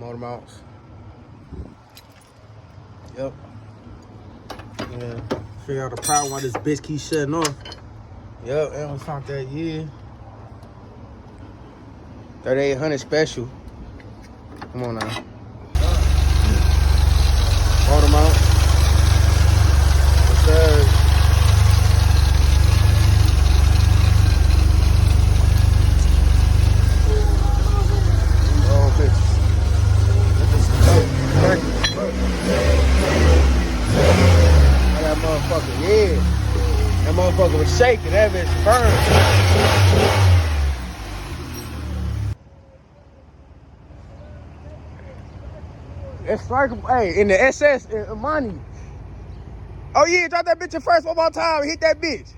motor mounts. Yep. Yeah. Figure out the problem why this bitch keeps shutting off. Yep, and we found that, yeah. 3800 special. Come on now. Motor mount. Yes, sir. Oh, bitch. That motherfucker, yeah. That motherfucker was shaking. That bitch burned. It's like, hey, in the SS, money. Oh yeah, drop that bitch in first one more time. Hit that bitch.